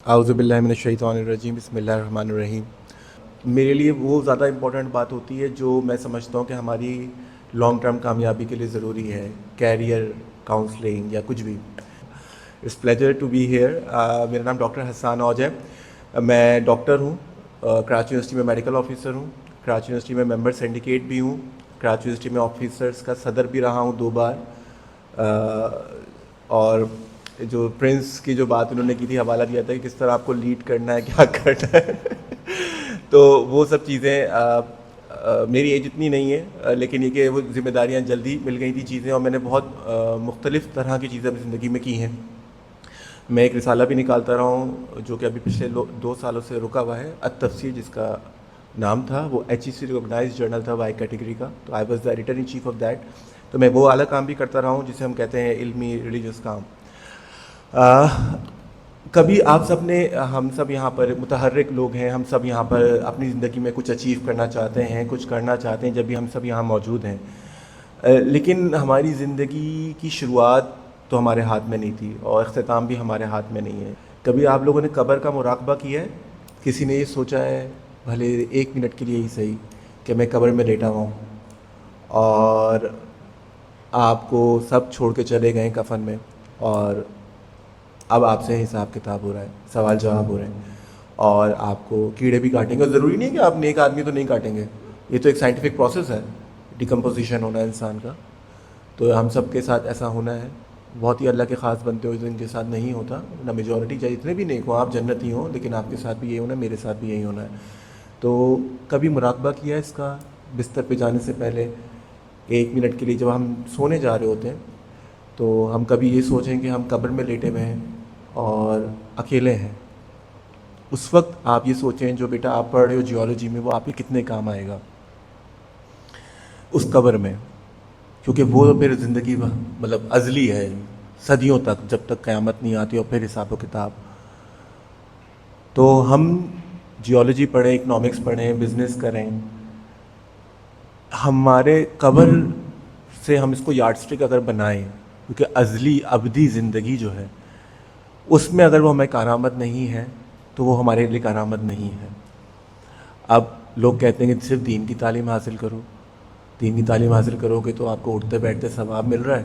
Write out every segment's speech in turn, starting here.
اعوذ باللہ من الشیطان الرجیم، بسم اللہ الرحمن الرحیم۔ میرے لیے وہ زیادہ امپورٹنٹ بات ہوتی ہے جو میں سمجھتا ہوں کہ ہماری لانگ ٹرم کامیابی کے لیے ضروری ہے، کیریئر کاؤنسلنگ یا کچھ بھی۔ It's pleasure to be here. میرا نام ڈاکٹر حسان اوج ہے۔ میں ڈاکٹر ہوں، کراچی یونیورسٹی میں میڈیکل آفیسر ہوں، کراچی یونیورسٹی میں ممبر سینڈیکیٹ بھی ہوں، کراچی یونیورسٹی میں آفیسرس کا صدر بھی رہا ہوں 2 بار۔ اور جو پرنس کی جو بات انہوں نے کی تھی، حوالہ دیا تھا کہ کس طرح آپ کو لیڈ کرنا ہے، کیا کرنا ہے تو وہ سب چیزیں میری ایج اتنی نہیں ہے، لیکن یہ کہ وہ ذمہ داریاں جلدی مل گئی تھی چیزیں، اور میں نے بہت مختلف طرح کی چیزیں اپنی زندگی میں کی ہیں۔ میں ایک رسالہ بھی نکالتا رہا ہوں جو کہ ابھی پچھلے 2 سالوں سے رکا ہوا ہے، التفسیر جس کا نام تھا، وہ HEC ریکوگنائز جرنل تھا وائی کیٹیگری کا، تو I was the editor in chief of that. تو میں وہ اعلیٰ کام بھی کرتا رہا ہوں جسے ہم کہتے ہیں علمی ریلیجس کام۔ کبھی آپ سب نے، ہم سب یہاں پر متحرک لوگ ہیں، ہم سب یہاں پر اپنی زندگی میں کچھ اچیو کرنا چاہتے ہیں، کچھ کرنا چاہتے ہیں، جب بھی ہم سب یہاں موجود ہیں، لیکن ہماری زندگی کی شروعات تو ہمارے ہاتھ میں نہیں تھی اور اختتام بھی ہمارے ہاتھ میں نہیں ہے۔ کبھی آپ لوگوں نے قبر کا مراقبہ کیا ہے؟ کسی نے یہ سوچا ہے بھلے 1 منٹ کے لیے ہی صحیح کہ میں قبر میں لیٹا ہوا ہوں اور آپ کو سب چھوڑ کے چلے گئے کفن میں، اور اب آپ سے حساب کتاب ہو رہا ہے، سوال جواب ہو رہے ہیں، اور آپ کو کیڑے بھی کاٹیں گے، اور ضروری نہیں کہ آپ نیک آدمی تو نہیں کاٹیں گے، یہ تو ایک سائنٹیفک پروسیس ہے، ڈیکمپوزیشن ہونا ہے انسان کا، تو ہم سب کے ساتھ ایسا ہونا ہے۔ بہت ہی اللہ کے خاص بنتے ہو جن کے ساتھ نہیں ہوتا، نہ میجورٹی چاہے اتنے بھی نیک ہوں، آپ جنتی ہوں، لیکن آپ کے ساتھ بھی یہی ہونا ہے، میرے ساتھ بھی یہی ہونا ہے۔ تو کبھی مراقبہ کیا ہے اس کا بستر پہ جانے سے پہلے 1 منٹ کے لیے، جب ہم سونے جا رہے ہوتے ہیں تو ہم کبھی یہ سوچیں کہ ہم قبر میں لیٹے ہوئے ہیں اور اکیلے ہیں؟ اس وقت آپ یہ سوچیں جو بیٹا آپ پڑھ رہے ہو جیولوجی میں، وہ آپ کے کتنے کام آئے گا اس قبر میں، کیونکہ وہ پھر زندگی مطلب ازلی ہے، صدیوں تک، جب تک قیامت نہیں آتی، اور پھر حساب و کتاب۔ تو ہم جیولوجی پڑھیں، اکنامکس پڑھیں، بزنس کریں، ہمارے قبر سے ہم اس کو یارڈ سٹک اگر بنائیں، کیونکہ ازلی ابدی زندگی جو ہے اس میں اگر وہ ہمیں کارآمد نہیں ہے تو وہ ہمارے لیے کارآمد نہیں ہے۔ اب لوگ کہتے ہیں کہ صرف دین کی تعلیم حاصل کرو، دین کی تعلیم حاصل کرو گے تو آپ کو اٹھتے بیٹھتے ثواب مل رہا ہے،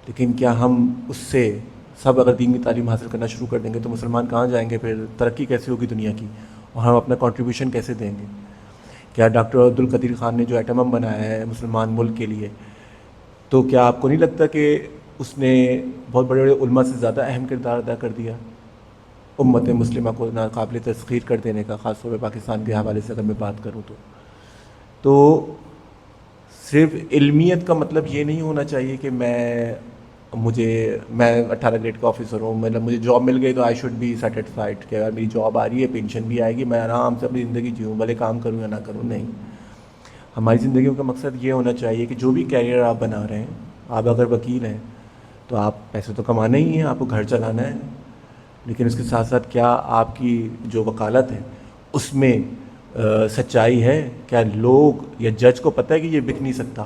لیکن کیا ہم اس سے سب اگر دین کی تعلیم حاصل کرنا شروع کر دیں گے تو مسلمان کہاں جائیں گے؟ پھر ترقی کیسے ہوگی دنیا کی، اور ہم اپنا کنٹریبیوشن کیسے دیں گے؟ کیا ڈاکٹر عبدالقدیر خان نے جو ایٹم بم بنایا ہے مسلمان ملک کے لیے، تو کیا آپ کو نہیں لگتا کہ اس نے بہت بڑے بڑے علماء سے زیادہ اہم کردار ادا کر دیا امت مسلمہ کو ناقابل تسخیر کر دینے کا، خاص طور پہ پاکستان کے حوالے سے اگر میں بات کروں تو صرف علمیت کا مطلب یہ نہیں ہونا چاہیے کہ میں 18 گریڈ کا آفیسر ہوں، مطلب مجھے جاب مل گئی تو آئی شوڈ بی سیٹسفائڈ کہ اگر میری جاب آ رہی ہے، پینشن بھی آئے گی، میں آرام سے اپنی زندگی جیوں، بھلے کام کروں یا نہ کروں۔ نہیں، ہماری زندگیوں کا مقصد یہ ہونا چاہیے کہ جو بھی کیریئر آپ بنا رہے ہیں، آپ اگر وکیل ہیں تو آپ پیسے تو کمانا ہی ہیں، آپ کو گھر چلانا ہے، لیکن اس کے ساتھ ساتھ کیا آپ کی جو وکالت ہے اس میں سچائی ہے؟ کیا لوگ یا جج کو پتہ ہے کہ یہ بک نہیں سکتا؟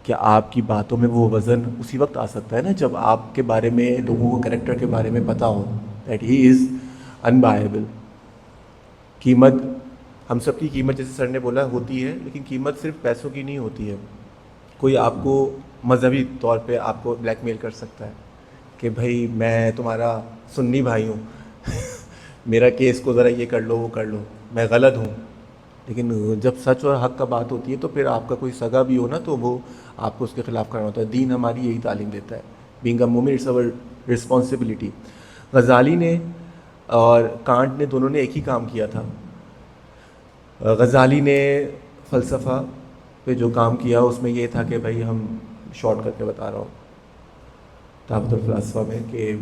کیا آپ کی باتوں میں وہ وزن اسی وقت آ سکتا ہے نا جب آپ کے بارے میں، لوگوں کو کریکٹر کے بارے میں پتہ ہو دیٹ ہی از انبائیبل۔ قیمت، ہم سب کی قیمت جیسے سر نے بولا ہوتی ہے، لیکن قیمت صرف پیسوں کی نہیں ہوتی ہے۔ کوئی آپ کو مذہبی طور پہ آپ کو بلیک میل کر سکتا ہے کہ بھائی میں تمہارا سنی بھائی ہوں میرا کیس کو ذرا یہ کر لو، وہ کر لو، میں غلط ہوں، لیکن جب سچ اور حق کا بات ہوتی ہے تو پھر آپ کا کوئی سگا بھی ہو نا تو وہ آپ کو اس کے خلاف کرنا ہوتا ہے۔ دین ہماری یہی تعلیم دیتا ہے، بینگ اے مومن اٹس اور رسپانسبلٹی۔ غزالی نے اور کانٹ نے دونوں نے ایک ہی کام کیا تھا۔ غزالی نے فلسفہ پہ جو کام کیا اس میں یہ تھا کہ بھائی، ہم شارٹ کر کے بتا رہا ہوں تحفۃ الفلاسفہ میں، کہ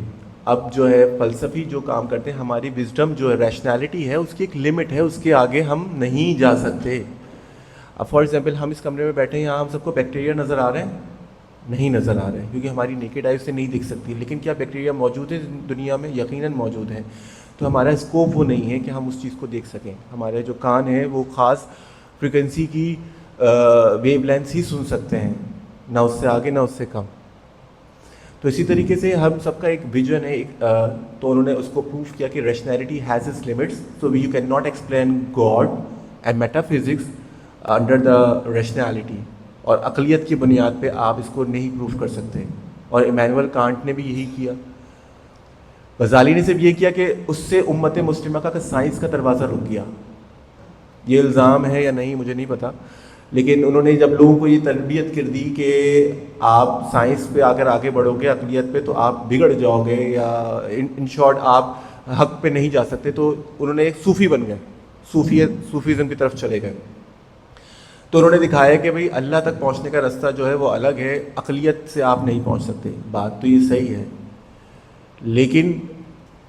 اب جو ہے فلسفی جو کام کرتے ہیں، ہماری وزڈم جو ہے، ریشنالٹی ہے، اس کی ایک لمٹ ہے، اس کے آگے ہم نہیں جا سکتے۔ اب فار ایگزامپل ہم اس کمرے میں بیٹھے ہیں، یہاں ہم سب کو بیکٹیریا نظر آ رہے ہیں؟ نہیں نظر آ رہے ہیں، کیونکہ ہماری نیکڈ آئی سے نہیں دکھ سکتی، لیکن کیا بیکٹیریا موجود ہے دنیا میں؟ یقیناً موجود ہیں۔ تو ہمارا اسکوپ وہ نہیں ہے کہ ہم اس چیز کو دیکھ سکیں، ہمارے جو کان ہیں وہ خاص فریکوینسی کی ویو لینتھ ہی سن سکتے ہیں، نہ اس سے آگے نہ اس سے کم۔ تو اسی طریقے سے ہم سب کا ایک ویژن ہے، تو انہوں نے اس کو پروف کیا کہ rationality has its limits, so you can not explain God and metaphysics under the rationality, اور عقلیت کی بنیاد پہ آپ اس کو نہیں پروف کر سکتے. اور ایمینول کانٹ نے بھی یہی کیا. غزالی نے صرف یہ کیا کہ اس سے امت مسلمہ کا سائنس کا دروازہ رک گیا. یہ الزام ہے یا نہیں مجھے نہیں پتا، لیکن انہوں نے جب لوگوں کو یہ تربیت کر دی کہ آپ سائنس پہ اگر آگے بڑھو گے عقلیت پہ تو آپ بگڑ جاؤ گے، یا ان شارٹ آپ حق پہ نہیں جا سکتے، تو انہوں نے ایک صوفی بن گئے، صوفیزم کی طرف چلے گئے. تو انہوں نے دکھایا کہ بھئی اللہ تک پہنچنے کا راستہ جو ہے وہ الگ ہے، عقلیت سے آپ نہیں پہنچ سکتے. بات تو یہ صحیح ہے، لیکن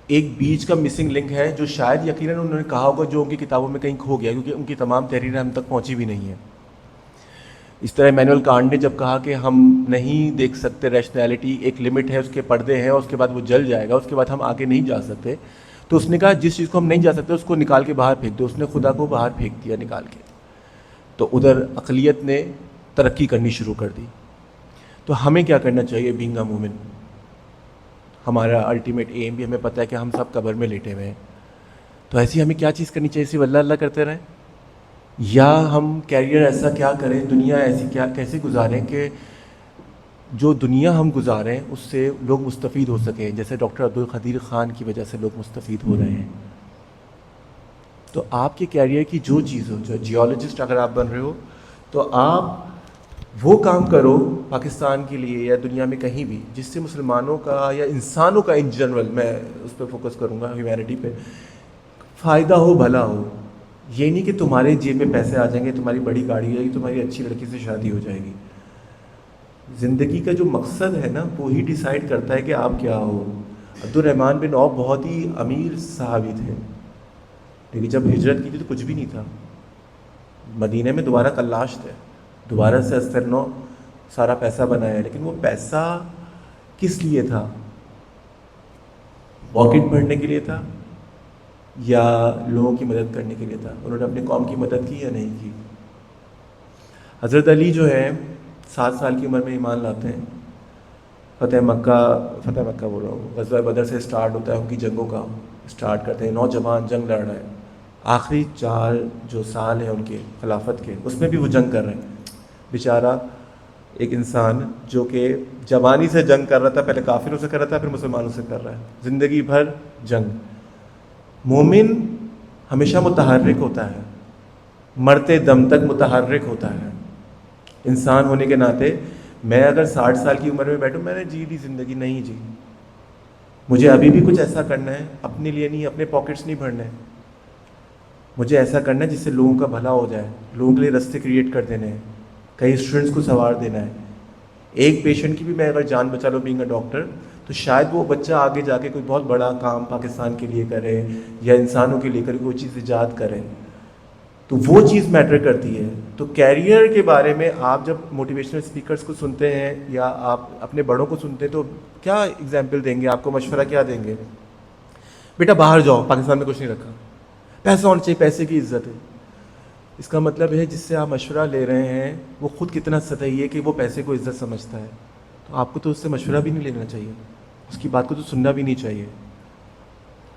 ایک بیچ کا مسنگ لنک ہے جو شاید یقیناً انہوں نے کہا ہوگا، جو ان کی کتابوں میں کہیں کھو گیا، کیونکہ ان کی تمام تحریریں ہم تک پہنچی بھی نہیں ہیں. اس طرح ایمینول کانٹ نے جب کہا کہ ہم نہیں دیکھ سکتے ریشنیلٹی، ایک لمٹ ہے، اس کے پردے ہیں، اور اس کے بعد وہ جل جائے گا، اس کے بعد ہم آگے نہیں جا سکتے، تو اس نے کہا جس چیز کو ہم نہیں جا سکتے اس کو نکال کے باہر پھینک دو. اس نے خدا کو باہر پھینک دیا نکال کے. تو ادھر عقلیت نے ترقی کرنی شروع کر دی. تو ہمیں کیا کرنا چاہیے بینگ اے مومن؟ ہمارا الٹیمیٹ ایم بھی ہمیں پتہ ہے کہ ہم سب قبر میں لیٹے ہوئے ہیں، تو ایسی ہمیں کیا چیز کرنی چاہیے؟ صرف اللہ اللہ کرتے رہیں، یا ہم کیریئر ایسا کیا کریں، دنیا ایسی کیا کیسے گزاریں کہ جو دنیا ہم گزاریں اس سے لوگ مستفید ہو سکیں، جیسے ڈاکٹر عبدالقدیر خان کی وجہ سے لوگ مستفید ہو رہے ہیں. تو آپ کے کیریئر کی جو چیز ہو، جو جیولوجسٹ اگر آپ بن رہے ہو تو آپ وہ کام کرو پاکستان کے لیے یا دنیا میں کہیں بھی، جس سے مسلمانوں کا یا انسانوں کا ان جنرل، میں اس پہ فوکس کروں گا، ہیومینٹی پہ فائدہ ہو، بھلا ہو. یہ نہیں کہ تمہارے جیب میں پیسے آ جائیں گے، تمہاری بڑی گاڑی ہو جائے گی، تمہاری اچھی لڑکی سے شادی ہو جائے گی. زندگی کا جو مقصد ہے نا وہی ڈیسائیڈ کرتا ہے کہ آپ کیا ہو. عبد الرحمن بن عوف بہت ہی امیر صحابی تھے، لیکن جب ہجرت کی تھی تو کچھ بھی نہیں تھا. مدینہ میں دوبارہ کلاش تھے، دوبارہ سے استرنو سارا پیسہ بنایا، لیکن وہ پیسہ کس لیے تھا؟ پاکٹ بھرنے کے لیے تھا یا لوگوں کی مدد کرنے کے لیے تھا؟ انہوں نے اپنی قوم کی مدد کی یا نہیں کی؟ حضرت علی جو ہے 7 سال کی عمر میں ایمان لاتے ہیں. فتح مکہ بول رہا ہوں، غزوہ بدر سے سٹارٹ ہوتا ہے، ان کی جنگوں کا سٹارٹ کرتے ہیں. نوجوان جنگ لڑ رہے ہیں، آخری 4 جو سال ہیں ان کے خلافت کے، اس میں بھی وہ جنگ کر رہے ہیں. بیچارہ ایک انسان جو کہ جوانی سے جنگ کر رہا تھا، پہلے کافروں سے کر رہا تھا، پھر مسلمانوں سے کر رہا ہے، زندگی بھر جنگ. مومن ہمیشہ متحرک ہوتا ہے، مرتے دم تک متحرک ہوتا ہے. انسان ہونے کے ناطے میں اگر 60 سال کی عمر میں بیٹھوں، میں نے جی لی زندگی، نہیں جی، مجھے ابھی بھی کچھ ایسا کرنا ہے، اپنے لیے نہیں، اپنے پاکٹس نہیں بھرنے، مجھے ایسا کرنا ہے جس سے لوگوں کا بھلا ہو جائے، لوگوں کے لیے راستے کریٹ کر دینے ہیں، کئی اسٹوڈنٹس کو سنوار دینا ہے. ایک پیشنٹ کی بھی میں اگر جان بچا لوں بینگ اے ڈاکٹر، تو شاید وہ بچہ آگے جا کے کوئی بہت بڑا کام پاکستان کے لیے کرے یا انسانوں کے لیے کرے، کوئی چیز ایجاد کرے، تو وہ چیز میٹر کرتی ہے. تو کیریئر کے بارے میں آپ جب موٹیویشنل اسپیکرز کو سنتے ہیں یا آپ اپنے بڑوں کو سنتے ہیں تو کیا ایگزامپل دیں گے؟ آپ کو مشورہ کیا دیں گے؟ بیٹا باہر جاؤ، پاکستان میں کچھ نہیں رکھا، پیسہ ہونا چاہیے، پیسے کی عزت ہے. اس کا مطلب ہے جس سے آپ مشورہ لے رہے ہیں وہ خود کتنا سطحی ہے کہ وہ پیسے کو عزت سمجھتا ہے، تو آپ کو تو اس سے مشورہ بھی نہیں لینا چاہیے، اس کی بات کو تو سننا بھی نہیں چاہیے.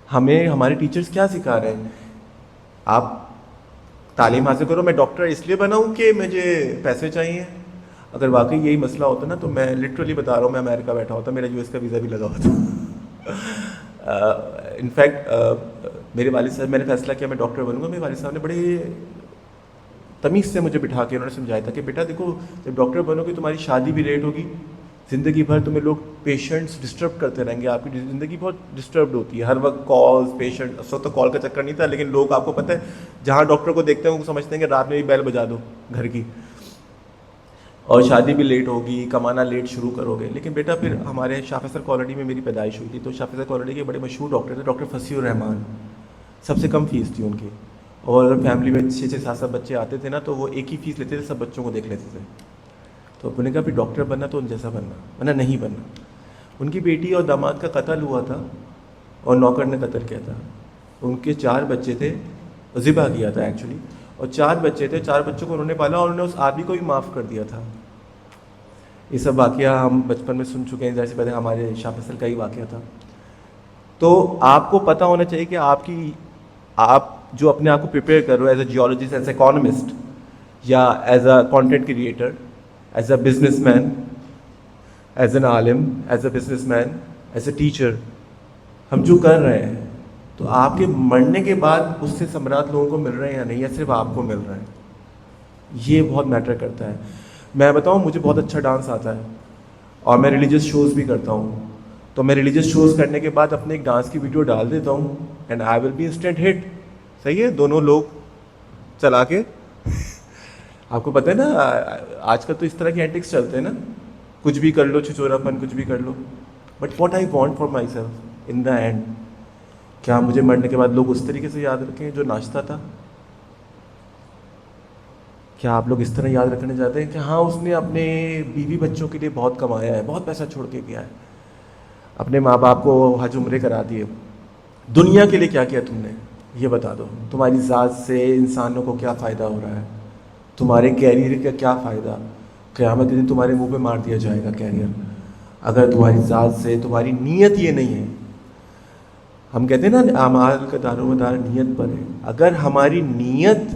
ہمیں ہمارے ٹیچرز کیا سکھا رہے ہیں؟ آپ تعلیم حاصل کرو، میں ڈاکٹر اس لیے بنا ہوں کہ مجھے پیسے چاہیے. اگر واقعی یہی مسئلہ ہوتا نا تو میں لٹرلی بتا رہا ہوں، میں امریکہ بیٹھا ہوتا، میرا US کا ویزا بھی لگا ہوتا. انفیکٹ میرے والد صاحب، میں نے فیصلہ کیا میں ڈاکٹر بنوں گا، میرے والد صاحب نے بڑے تمیز سے مجھے بٹھا کے انہوں نے سمجھایا تھا کہ بیٹا دیکھو، جب ڈاکٹر بنو گے تمہاری شادی بھی لیٹ ہوگی، زندگی بھر تمہیں لوگ پیشنٹس ڈسٹرب کرتے رہیں گے، آپ کی زندگی بہت ڈسٹربڈ ہوتی ہے، ہر وقت کالز، پیشنٹ. اس وقت تو کال کا چکر نہیں تھا، لیکن لوگ آپ کو پتہ ہے جہاں ڈاکٹر کو دیکھتے ہیں وہ سمجھتے ہیں کہ رات میں بھی بیل بجا دو گھر کی، اور شادی بھی لیٹ ہوگی، کمانا لیٹ شروع کرو گے. لیکن بیٹا پھر ہمارے شاہ فیصل کالونی میں میری پیدائش ہوئی تھی، تو شاہ فیصل کالونی کے بڑے مشہور ڈاکٹر تھے ڈاکٹر فصیح الرحمان، سب سے کم فیس تھی ان کی، اور فیملی میں 6 7 بچے آتے تھے نا تو وہ ایک ہی فیس لیتے تھے، سب بچوں کو دیکھ لیتے تھے. تو انہوں نے کہا پھر ڈاکٹر بننا تو ان جیسا بننا، ورنہ نہیں بننا. ان کی بیٹی اور داماد کا قتل ہوا تھا اور نوکر نے قتل کیا تھا. ان کے 4 بچے تھے، ذبح کیا تھا ایکچولی، اور 4 بچے تھے، 4 بچوں کو انہوں نے پالا اور انہوں نے اس آدمی کو بھی معاف کر دیا تھا. یہ سب واقعہ ہم بچپن میں سن چکے ہیں، ظاہر سی بات ہے ہمارے شاہ فصل کا ہی واقعہ تھا. تو آپ کو پتہ ہونا چاہیے کہ آپ جو اپنے آپ کو پریپیئر کر رہے ہو as a geologist, as a economist, یا as a content creator, as a businessman, as an عالم، as a businessman, as a teacher, ہم جو کر رہے ہیں تو آپ کے مرنے کے بعد اس سے ثمرات لوگوں کو مل رہے ہیں یا نہیں، یا صرف آپ کو مل رہے ہیں. یہ بہت میٹر کرتا ہے. میں بتاؤں، مجھے بہت اچھا ڈانس آتا ہے اور میں ریلیجیس شوز بھی کرتا ہوں. تو میں ریلیجیس شوز کرنے کے بعد اپنے ایک ڈانس کی ویڈیو ڈال دیتا ہوں and I will be instant hit. صحیح ہے، دونوں لوگ چلا کے آپ کو پتہ ہے نا آج کل تو اس طرح کے اینٹکس چلتے ہیں نا، کچھ بھی کر لو، چھچورا پن کچھ بھی کر لو. But what I want for myself in the end, کیا مجھے مرنے کے بعد لوگ اس طریقے سے یاد رکھیں جو ناچتا تھا؟ کیا آپ لوگ اس طرح یاد رکھنے چاہتے ہیں کہ ہاں اس نے اپنے بیوی بچوں کے لیے بہت کمایا ہے، بہت پیسہ چھوڑ کے گیا ہے، اپنے ماں باپ کو حج عمرے کرا دیے، دنیا کے لیے کیا کیا تم نے؟ یہ بتا دو. تمہاری ذات سے انسانوں کو کیا فائدہ ہو رہا ہے؟ تمہارے کیریئر کا کیا فائدہ؟ قیامت کے دن تمہارے منہ پہ مار دیا جائے گا کیریئر، اگر تمہاری ذات سے تمہاری نیت یہ نہیں ہے. ہم کہتے ہیں نا اعمال کا دار و مدار نیت پر ہے. اگر ہماری نیت،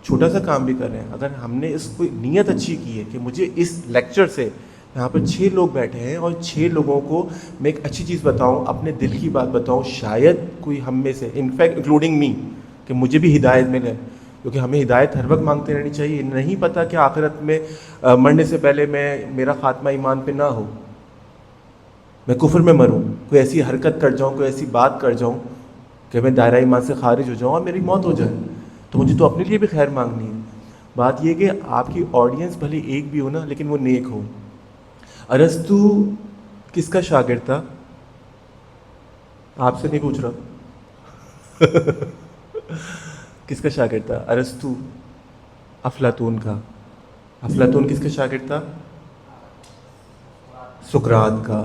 چھوٹا سا کام بھی کر رہے ہیں، اگر ہم نے اس کو نیت اچھی کی ہے کہ مجھے اس لیکچر سے، یہاں پر 6 لوگ بیٹھے ہیں اور 6 لوگوں کو میں ایک اچھی چیز بتاؤں، اپنے دل کی بات بتاؤں، شاید کوئی ہم میں سے، انفیکٹ انکلوڈنگ می، کہ مجھے بھی ہدایت ملے. کیونکہ ہمیں ہدایت ہر وقت مانگتے رہنی چاہیے. نہیں پتہ کہ آخرت میں مرنے سے پہلے میرا خاتمہ ایمان پہ نہ ہو، میں کفر میں مروں، کوئی ایسی حرکت کر جاؤں، کوئی ایسی بات کر جاؤں کہ میں دائرہ ایمان سے خارج ہو جاؤں اور میری موت ہو جائے. تو مجھے تو اپنے لیے بھی خیر مانگنی ہے. بات یہ کہ آپ کی آڈینس بھلے ایک بھی ہو نا، لیکن وہ نیک ہو. ارسطو کس کا شاگرد تھا؟ آپ سے نہیں پوچھ رہا کس کا شاگرد تھا ارسطو؟ افلاطون کا. افلاطون کس کا شاگرد تھا؟ سقراط کا.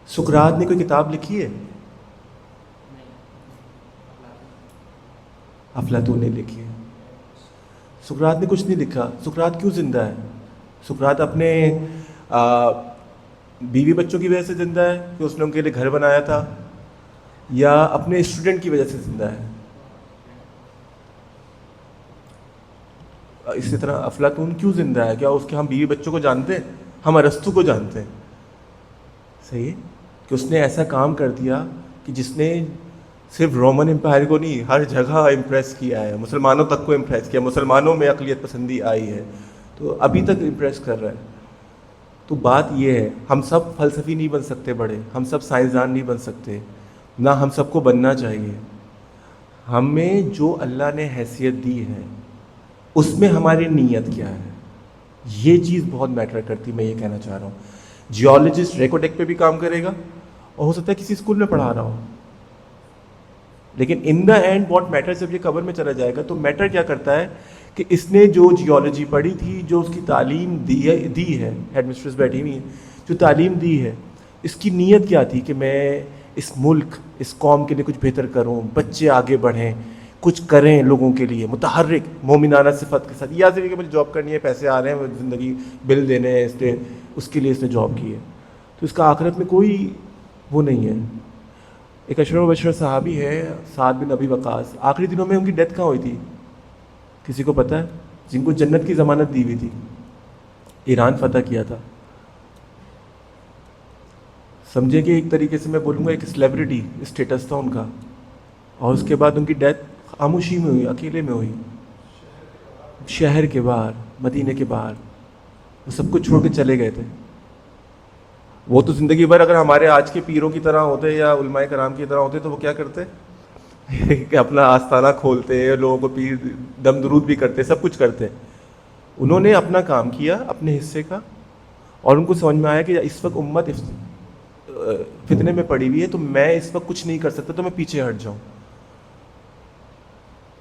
سقراط نے کوئی کتاب لکھی ہے؟ افلاطون نے لکھی ہے. سقراط نے کچھ نہیں لکھا. سقراط کیوں زندہ ہے؟ سقراط اپنے بیوی بچوں کی وجہ سے زندہ ہے کہ اس نے ان کے لیے گھر بنایا تھا، یا اپنے اسٹوڈنٹ کی وجہ سے زندہ ہے؟ اسی طرح افلاطون کیوں زندہ ہے؟ کیا اس کے ہم بیوی بچوں کو جانتے ہیں؟ ہم ارسطو کو جانتے ہیں. صحیح ہے کہ اس نے ایسا کام کر دیا کہ جس نے صرف رومن امپائر کو نہیں، ہر جگہ امپریس کیا ہے، مسلمانوں تک کو امپریس کیا، مسلمانوں میں اقلیت پسندی آئی ہے، تو ابھی تک امپریس کر رہا ہے. تو بات یہ ہے، ہم سب فلسفی نہیں بن سکتے بڑے، ہم سب سائنسدان نہیں بن سکتے، نہ ہم سب کو بننا چاہیے. ہمیں جو اللہ نے حیثیت دی ہے اس میں ہماری نیت کیا ہے، یہ چیز بہت میٹر کرتی. میں یہ کہنا چاہ رہا ہوں جیولوجسٹ ریکوٹیک پہ بھی کام کرے گا اور ہو سکتا ہے کسی اسکول میں پڑھا رہا ہو، لیکن ان دا اینڈ واٹ میٹر، جب یہ قبر میں چلا جائے گا تو میٹر کیا کرتا ہے کہ اس نے جو جیولوجی پڑھی تھی، جو اس کی تعلیم دی ہے، ہیڈ مسٹریس بیٹھی ہوئی ہیں، جو تعلیم دی ہے، اس کی نیت کیا تھی کہ میں اس ملک، اس قوم کے لیے کچھ بہتر کروں، بچے آگے بڑھیں، کچھ کریں لوگوں کے لیے، متحرک مومنانہ صفت کے ساتھ. یہ صرف کہ مجھے جاب کرنی ہے، پیسے آ رہے ہیں، زندگی بل دینے ہیں، اس کے لیے اس نے جاب کی ہے. تو اس کا آخرت میں کوئی وہ نہیں ہے. ایک اشرف و بشر صحابی ہے سعد بن ابی وقاص، آخری دنوں میں ان کی ڈیتھ کہاں ہوئی تھی؟ کسی کو پتہ ہے؟ جن کو جنت کی ضمانت دی ہوئی تھی، ایران فتح کیا تھا. سمجھے کہ ایک طریقے سے میں بولوں گا ایک سیلیبریٹی اسٹیٹس تھا ان کا، اور اس کے بعد ان کی ڈیتھ خاموشی میں ہوئی، اکیلے میں ہوئی، شہر کے باہر، مدینے کے باہر. وہ سب کچھ چھوڑ کے چلے گئے تھے. وہ تو زندگی بھر اگر ہمارے آج کے پیروں کی طرح ہوتے یا علماء کرام کی طرح ہوتے تو وہ کیا کرتے کہ اپنا آستانہ کھولتے، لوگوں کو پیر دم درود بھی کرتے، سب کچھ کرتے. انہوں نے اپنا کام کیا اپنے حصے کا، اور ان کو سمجھ میں آیا کہ اس وقت امت فتنے میں پڑی ہوئی ہے، تو میں اس وقت کچھ نہیں کر سکتا، تو میں پیچھے ہٹ جاؤں.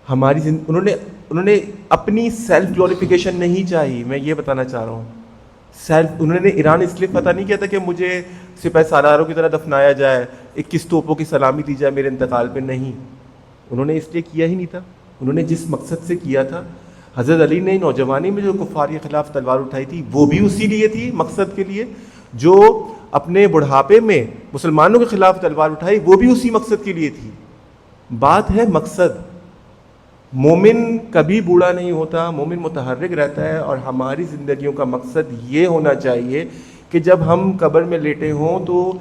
انہوں نے اپنی سیلف گلوریفیکیشن نہیں چاہی. میں یہ بتانا چاہ رہا ہوں، انہوں نے ایران اس لیے پتہ نہیں کیا تھا کہ مجھے سپہ سالاروں کی طرح دفنایا جائے، 21 توپوں کی سلامی دی جائے میرے انتقال پہ. نہیں، انہوں نے اس لیے کیا ہی نہیں تھا. انہوں نے جس مقصد سے کیا تھا حضرت علی نے نوجوانی میں جو کفار کے خلاف تلوار اٹھائی تھی وہ بھی اسی لیے تھی، مقصد کے لیے. جو اپنے بڑھاپے میں مسلمانوں کے خلاف تلوار اٹھائی وہ بھی اسی مقصد کے لیے تھی. بات ہے مقصد. مومن کبھی بوڑھا نہیں ہوتا، مومن متحرک رہتا ہے، اور ہماری زندگیوں کا مقصد یہ ہونا چاہیے کہ جب ہم قبر میں لیٹے ہوں تو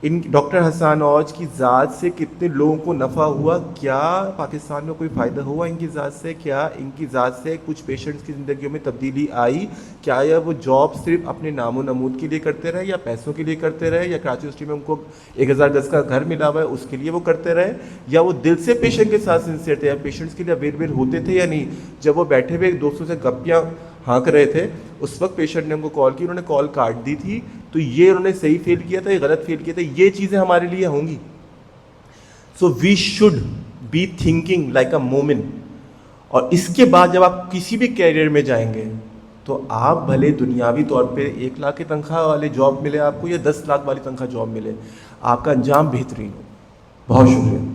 ان ڈاکٹر حسان اوج کی ذات سے کتنے لوگوں کو نفع ہوا، کیا پاکستان میں کوئی فائدہ ہوا ان کی ذات سے، کیا ان کی ذات سے کچھ پیشنٹس کی زندگیوں میں تبدیلی آئی، کیا یا وہ جاب صرف اپنے نام و نمود کے لیے کرتے رہے، یا پیسوں کے لیے کرتے رہے، یا کراچی یونیورسٹی میں ان کو 1000 گز کا گھر ملا ہوا ہے اس کے لیے وہ کرتے رہے، یا وہ دل سے پیشنٹ کے ساتھ سنسیئر تھے، یا پیشنٹس کے لیے اویلیبل ہوتے تھے یا نہیں. جب وہ بیٹھے ہوئے دوستوں سے گپیاں ہانک رہے تھے اس وقت پیشنٹ نے ان کو کال کی، انہوں نے کال کاٹ دی تھی، تو یہ انہوں نے صحیح فیل کیا تھا، یہ غلط فیل کیا تھا. یہ چیزیں ہمارے لیے ہوں گی. So we should be thinking like a مومن. اور اس کے بعد جب آپ کسی بھی کیریئر میں جائیں گے تو آپ بھلے دنیاوی طور پہ 1 لاکھ کی تنخواہ والے جاب ملے آپ کو یا 10 لاکھ والی تنخواہ جاب ملے، آپ کا انجام بہترین ہو. بہت شکریہ.